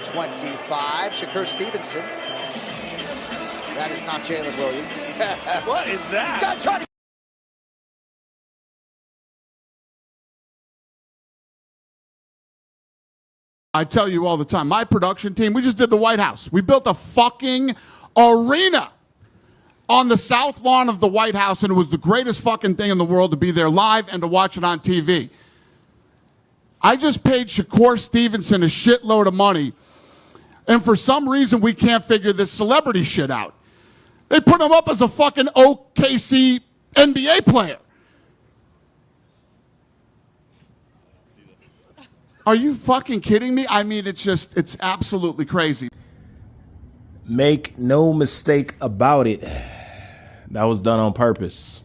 25. Shakur Stevenson. That is not Jalen Williams. What is that? He's got to try to. I tell you all the time, my production team, we just did the White House. We built a fucking arena on the south lawn of the White House, and it was the greatest fucking thing in the world to be there live and to watch it on TV. I just paid Shakur Stevenson a shitload of money, and for some reason we can't figure this celebrity shit out. They put him up as a fucking OKC NBA player. Are you fucking kidding me? I mean, it's absolutely crazy. Make no mistake about it. That was done on purpose.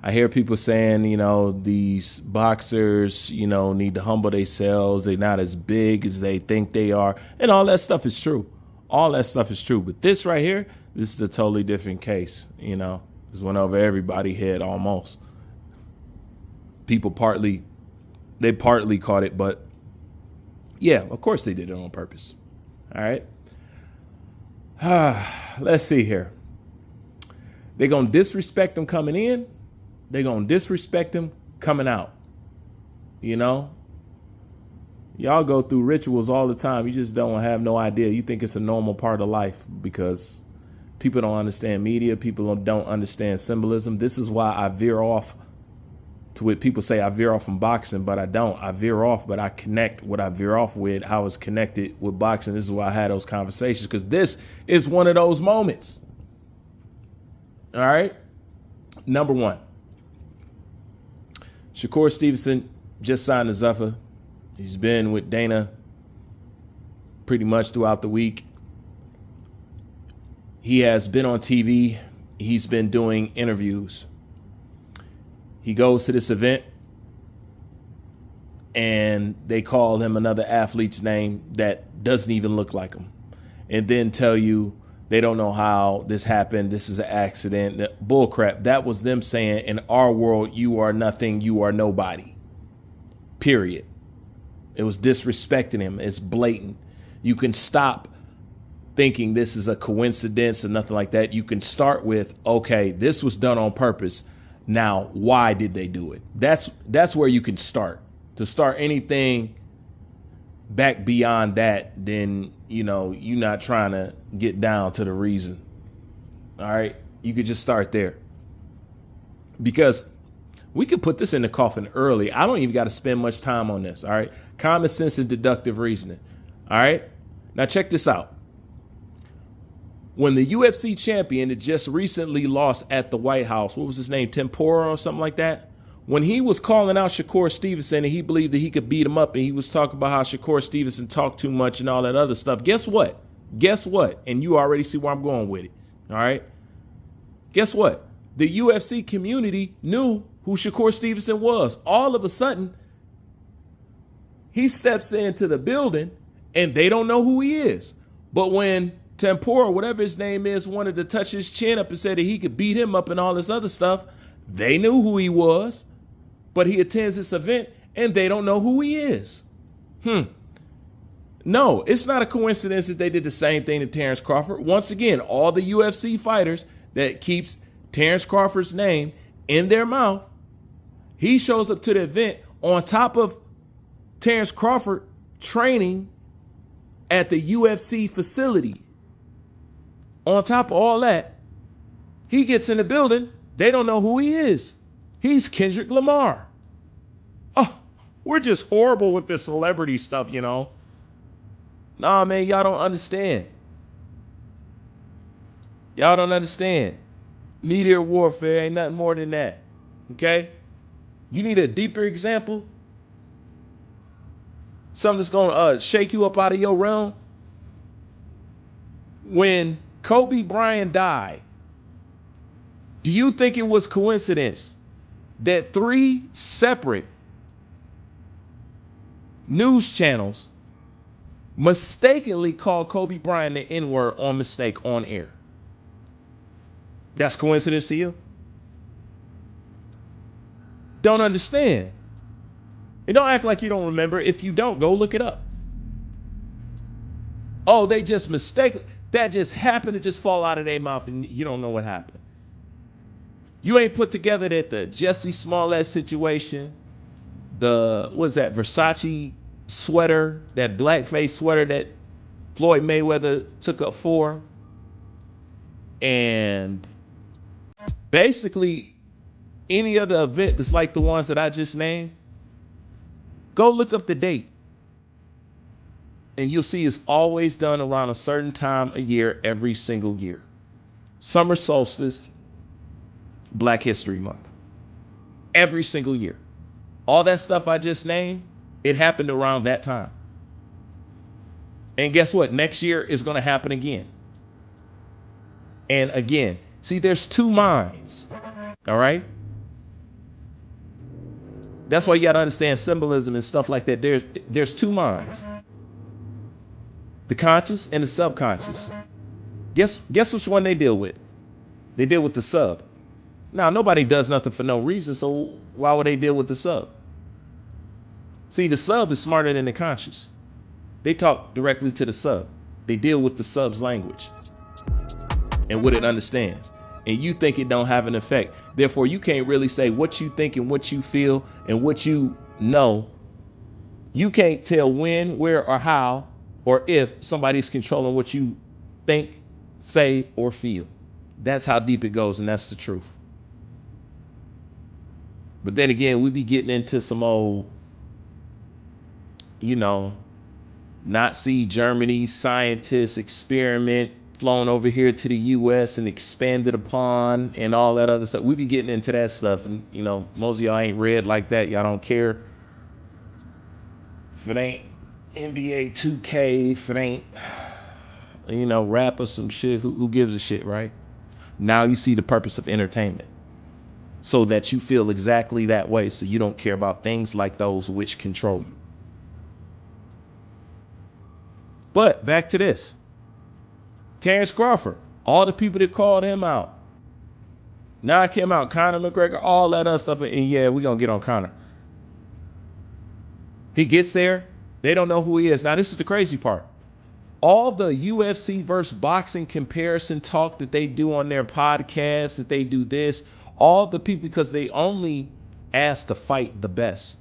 I hear people saying, you know, these boxers, you know, need to humble themselves. They're not as big as they think they are. And all that stuff is true. All that stuff is true. But this right here, this is a totally different case. You know, this went over everybody's head almost. People partly caught it, but yeah, of course they did it on purpose. All right. Let's see here. They're going to disrespect them coming in. They're going to disrespect them coming out. You know, y'all go through rituals all the time. You just don't have no idea. You think it's a normal part of life because people don't understand media. People don't understand symbolism. This is why I veer off to what people say I veer off from boxing, but I don't. I veer off, but I connect what I veer off with. I was connected with boxing. This is why I had those conversations, because this is one of those moments. All right. Number one, Shakur Stevenson just signed a Zuffa. He's been with Dana pretty much throughout the week. He has been on TV. He's been doing interviews. He goes to this event and they call him another athlete's name that doesn't even look like him, and then tell you they don't know how this happened. This is an accident. Bullcrap. That was them saying, in our world, you are nothing. You are nobody. Period. It was disrespecting him. It's blatant. You can stop thinking this is a coincidence or nothing like that. You can start with, okay, this was done on purpose. Now, why did they do it? That's where you can start. To start anything back beyond that, then, you know, you're not trying to get down to the reason. All right. You could just start there, because we could put this in the coffin early. I don't even got to spend much time on this. All right. Common sense and deductive reasoning. All right. Now, check this out. When the UFC champion that just recently lost at the White House, what was his name? Tempora or something like that? When he was calling out Shakur Stevenson and he believed that he could beat him up, and he was talking about how Shakur Stevenson talked too much and all that other stuff. Guess what? Guess what? And you already see where I'm going with it. All right. Guess what? The UFC community knew who Shakur Stevenson was. All of a sudden, he steps into the building and they don't know who he is. But when Tempora, whatever his name is, wanted to touch his chin up and said that he could beat him up and all this other stuff, they knew who he was. But he attends this event and they don't know who he is. No, it's not a coincidence that they did the same thing to Terrence Crawford. Once again, all the UFC fighters that keeps Terrence Crawford's name in their mouth, he shows up to the event on top of Terrence Crawford training at the UFC facility. On top of all that, he gets in the building. They don't know who he is. He's Kendrick Lamar. Oh, we're just horrible with this celebrity stuff, you know. Nah, man, y'all don't understand. Y'all don't understand. Media warfare ain't nothing more than that. Okay? You need a deeper example? Something that's going to shake you up out of your realm? When Kobe Bryant died, do you think it was coincidence that 3 separate news channels mistakenly called Kobe Bryant the N-word on mistake on air? That's coincidence to you? Don't understand. And don't act like you don't remember. If you don't, go look it up. Oh, they just mistaken. That just happened to just fall out of their mouth and you don't know what happened. You ain't put together that the Jesse Smollett situation, the, what's that, Versace sweater, that blackface sweater that Floyd Mayweather took up for. And basically any other event that's like the ones that I just named, go look up the date. And you'll see it's always done around a certain time a year, every single year. Summer solstice, Black History Month. Every single year. All that stuff I just named, it happened around that time. And guess what? Next year is going to happen again. And again. See, there's two minds. All right? That's why you got to understand symbolism and stuff like that. There's two minds. The conscious and the subconscious. Guess which one they deal with? They deal with the sub. Now, nobody does nothing for no reason, so why would they deal with the sub? See, the sub is smarter than the conscious. They talk directly to the sub. They deal with the sub's language and what it understands. And you think it don't have an effect. Therefore, you can't really say what you think and what you feel and what you know. You can't tell when, where, or how, or if somebody's controlling what you think, say, or feel. That's how deep it goes, and that's the truth. But then again, we be getting into some old, Nazi Germany scientists experiment flown over here to the US and expanded upon and all that other stuff. We be getting into that stuff. And, most of y'all ain't read like that. Y'all don't care. If it ain't NBA 2K, if it ain't, rap or some shit, who gives a shit, right? Now you see the purpose of entertainment. So that you feel exactly that way. So you don't care about things like those which control you. But back to this. Terrence Crawford, all the people that called him out. Now I came out, Conor McGregor, all that other stuff. And yeah, we're going to get on Conor. He gets there. They don't know who he is. Now, this is the crazy part. All the UFC versus boxing comparison talk that they do on their podcasts, that they do this, all the people, because they only ask to fight the best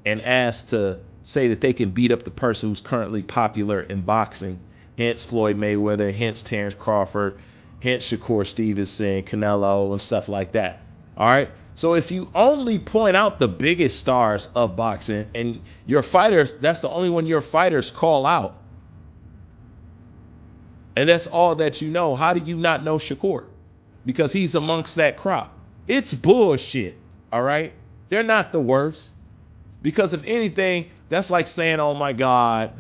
and ask to say that they can beat up the person who's currently popular in boxing. Hence Floyd Mayweather, hence Terrence Crawford, hence Shakur Stevenson, Canelo, and stuff like that. All right. So if you only point out the biggest stars of boxing and your fighters, that's the only one your fighters call out. And that's all that you know. How do you not know Shakur? Because he's amongst that crowd. It's bullshit. All right. They're not the worst. Because if anything, that's like saying, oh my God,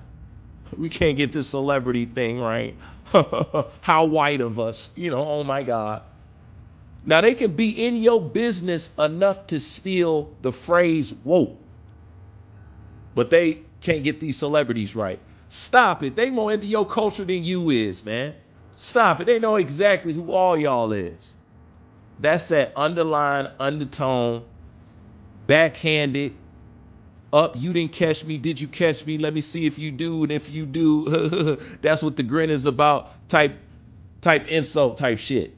we can't get this celebrity thing right. How white of us, oh my God. Now they can be in your business enough to steal the phrase woke, but they can't get these celebrities right. Stop it. They more into your culture than you is, man. Stop it. They know exactly who all y'all is. That's that underlying undertone, backhanded, up, you didn't catch me, did you catch me? Let me see if you do, and if you do, that's what the grin is about, type insult type shit.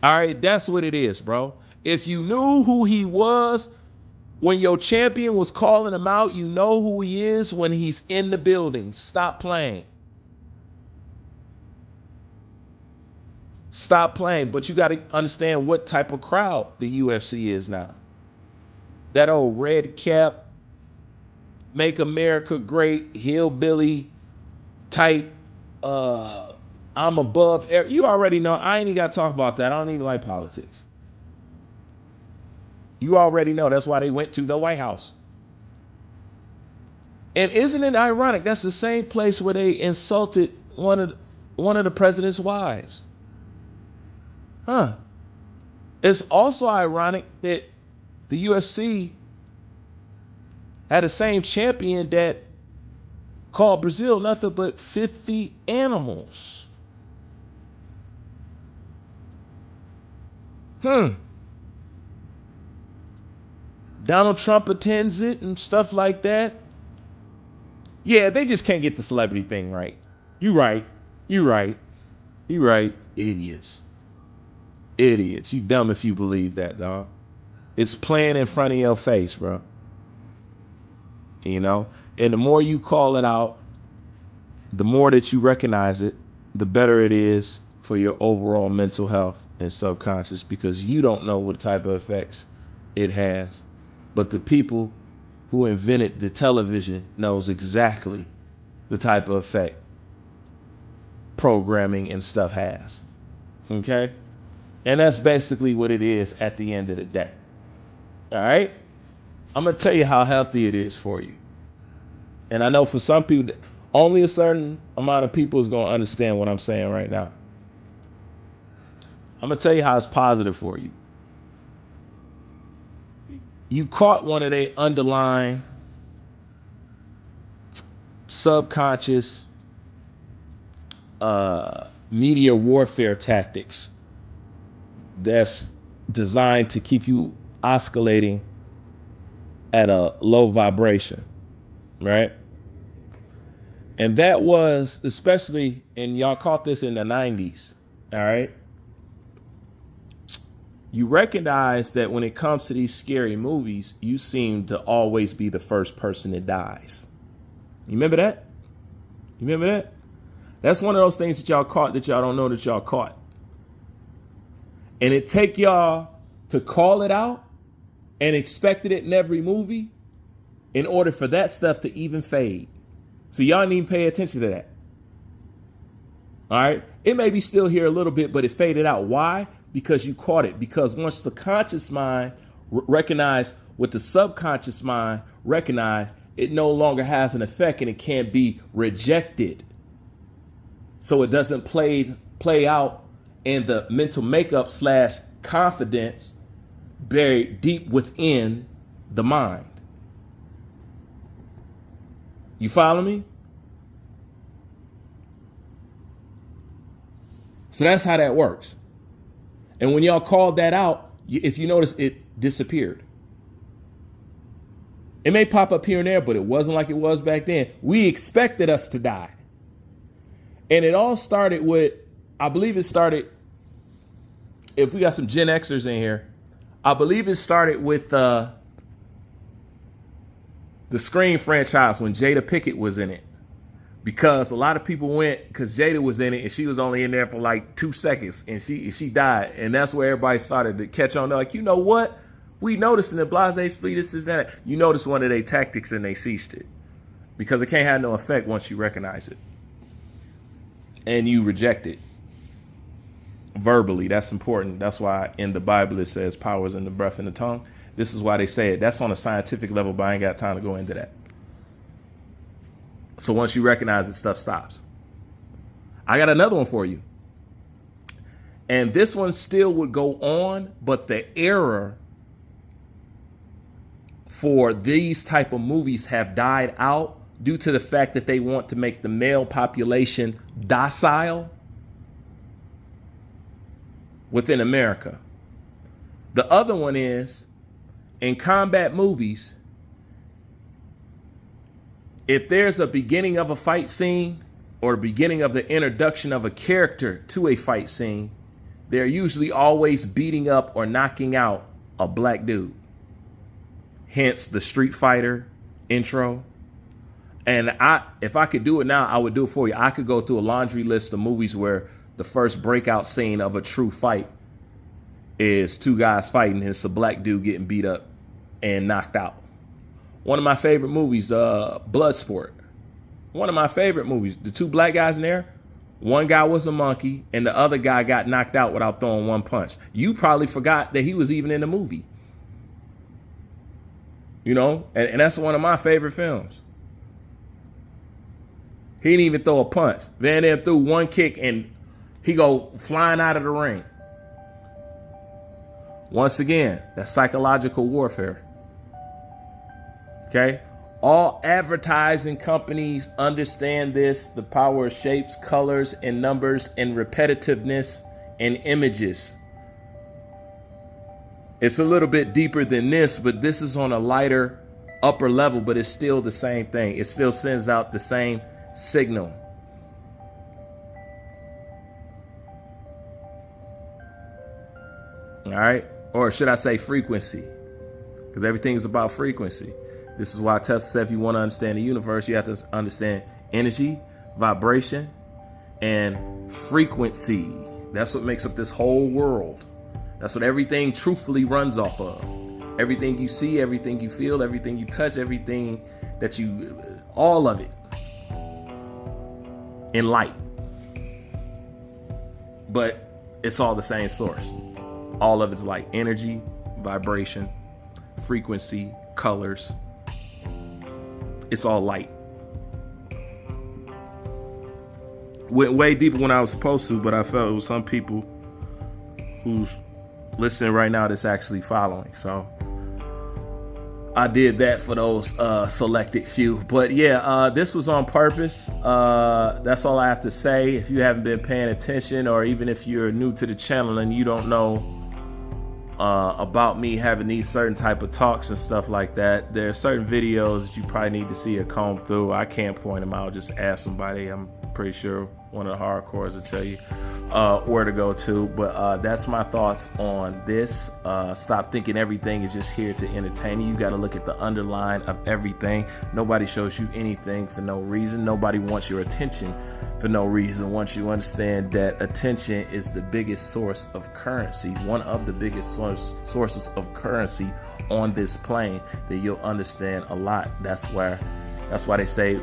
All right, that's what it is, bro. If you knew who he was when your champion was calling him out, you know who he is when he's in the building. Stop playing. Stop playing, but you got to understand what type of crowd the UFC is now. That old red cap, make America great, hillbilly type, I'm above. You already know. I ain't even got to talk about that. I don't even like politics. You already know. That's why they went to the White House. And isn't it ironic? That's the same place where they insulted one of the president's wives. Huh. It's also ironic that the UFC had the same champion that called Brazil nothing but 50 animals. Donald Trump attends it and stuff like that. Yeah, they just can't get the celebrity thing right. You right. Idiots. You dumb if you believe that, dog. It's playing in front of your face, bro. You know? And the more you call it out, the more that you recognize it, the better it is for your overall mental health and subconscious, because you don't know what type of effects it has. But the people who invented the television knows exactly the type of effect programming and stuff has. Okay? And that's basically what it is at the end of the day. All right? I'm going to tell you how healthy it is for you. And I know for some people, only a certain amount of people is going to understand what I'm saying right now. I'm going to tell you how it's positive for you. You caught one of their underlying subconscious media warfare tactics that's designed to keep you oscillating at a low vibration, right? And that was, especially, and y'all caught this in the 90s, all right? You recognize that when it comes to these scary movies, you seem to always be the first person that dies. You remember that? That's one of those things that y'all caught that y'all don't know that y'all caught. And it take y'all to call it out and expected it in every movie in order for that stuff to even fade. So y'all didn't even pay attention to that. All right. It may be still here a little bit, but it faded out. Why? Because you caught it. Because once the conscious mind recognized what the subconscious mind recognized, it no longer has an effect and it can't be rejected. So it doesn't play out in the mental makeup / confidence buried deep within the mind. You follow me? So that's how that works. And when y'all called that out, if you notice, it disappeared. It may pop up here and there, but it wasn't like it was back then. We expected us to die. And it all started with, I believe it started, if we got some Gen Xers in here, I believe it started with the Scream franchise when Jada Pinkett was in it. Because a lot of people went because Jada was in it and she was only in there for like 2 seconds and she died. And that's where everybody started to catch on. They're like, you know what? We noticed in the Blase Split, this is that. You notice one of their tactics and they ceased it. Because it can't have no effect once you recognize it. And you reject it. Verbally, that's important. That's why in the Bible it says power is in the breath and the tongue. This is why they say it. That's on a scientific level, but I ain't got time to go into that. So once you recognize it, stuff stops. I got another one for you. And this one still would go on, but the era for these type of movies have died out due to the fact that they want to make the male population docile within America. The other one is, in combat movies, if there's a beginning of a fight scene or the beginning of the introduction of a character to a fight scene, they're usually always beating up or knocking out a black dude. Hence the Street Fighter intro. And if I could do it now, I would do it for you. I could go through a laundry list of movies where the first breakout scene of a true fight is two guys fighting. It's a black dude getting beat up and knocked out. One of my favorite movies, Bloodsport. One of my favorite movies. The two black guys in there, one guy was a monkey and the other guy got knocked out without throwing one punch. You probably forgot that he was even in the movie. You know, and that's one of my favorite films. He didn't even throw a punch. Van Damme threw one kick and he go flying out of the ring. Once again, that's psychological warfare. Okay? All advertising companies understand this. The power of shapes, colors, and numbers, and repetitiveness and images. It's a little bit deeper than this, but this is on a lighter upper level, but it's still the same thing. It still sends out the same signal. All right. Or should I say frequency? Because everything is about frequency. This is why Tesla said if you want to understand the universe, you have to understand energy, vibration, and frequency. That's what makes up this whole world. That's what everything truthfully runs off of. Everything you see, everything you feel, everything you touch, everything that you, all of it in light. But it's all the same source. All of it's light, energy, vibration, frequency, colors. It's all light. Went way deeper when I was supposed to, but I felt it was some people who's listening right now that's actually following. So I did that for those selected few. But yeah, this was on purpose. That's all I have to say. If you haven't been paying attention, or even if you're new to the channel and you don't know about me having these certain type of talks and stuff like that, there are certain videos that you probably need to see or comb through. I can't point them out. Just ask somebody. I'm pretty sure one of the hardcores will tell you where to go to. But that's my thoughts on this. Stop thinking everything is just here to entertain you. You got to look at the underline of everything. Nobody shows you anything for no reason. Nobody wants your attention for no reason. Once you understand that attention is the biggest source of currency, one of the biggest sources of currency on this plane, then you'll understand a lot. That's why they say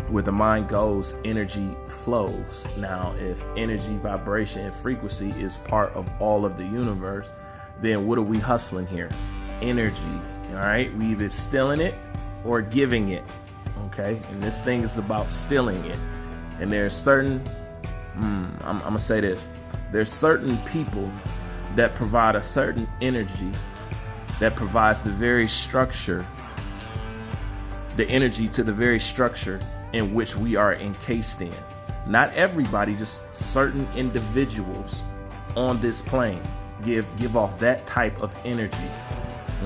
where the mind goes, energy flows. Now, if energy, vibration, and frequency is part of all of the universe, then what are we hustling here? Energy. All right, we either stealing it or giving it. Okay, and this thing is about stealing it. And there's certain, I'm gonna say this, there's certain people that provide a certain energy that provides the very structure, the energy to the very structure in which we are encased in. Not everybody, just certain individuals on this plane give off that type of energy.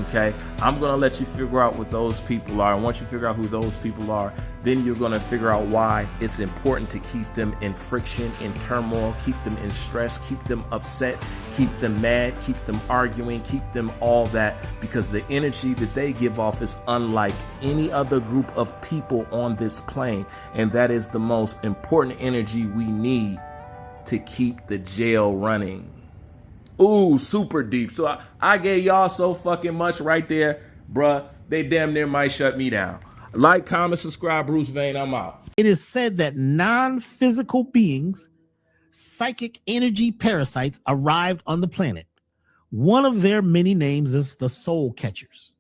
Okay, I'm gonna let you figure out what those people are. And once you figure out who those people are, then you're gonna figure out why it's important to keep them in friction, in turmoil, keep them in stress, keep them upset, keep them mad, keep them arguing, keep them all that, because the energy that they give off is unlike any other group of people on this plane. And that is the most important energy we need to keep the jail running. Ooh, super deep. So I gave y'all so fucking much right there, bruh. They damn near might shut me down. Like, comment, subscribe. Bruce Vane, I'm out. It is said that non-physical beings, psychic energy parasites, arrived on the planet. One of their many names is the soul catchers.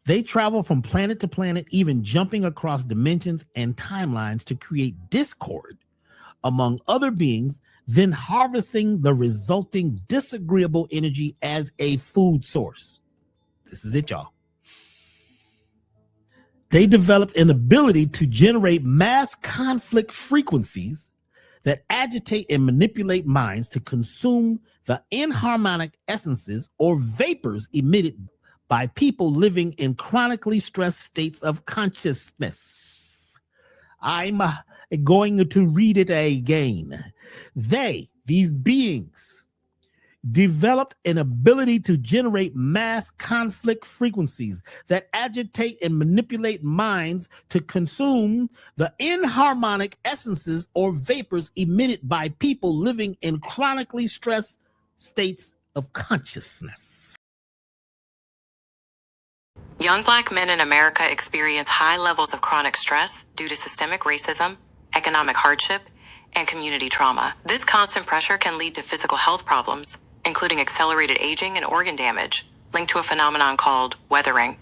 They travel from planet to planet, even jumping across dimensions and timelines to create discord among other beings, then harvesting the resulting disagreeable energy as a food source. This is it, y'all. They developed an ability to generate mass conflict frequencies that agitate and manipulate minds to consume the inharmonic essences or vapors emitted by people living in chronically stressed states of consciousness. I'm going to read it again. These beings, developed an ability to generate mass conflict frequencies that agitate and manipulate minds to consume the inharmonic essences or vapors emitted by people living in chronically stressed states of consciousness. Young Black men in America experience high levels of chronic stress due to systemic racism, economic hardship, and community trauma. This constant pressure can lead to physical health problems, including accelerated aging and organ damage, linked to a phenomenon called weathering.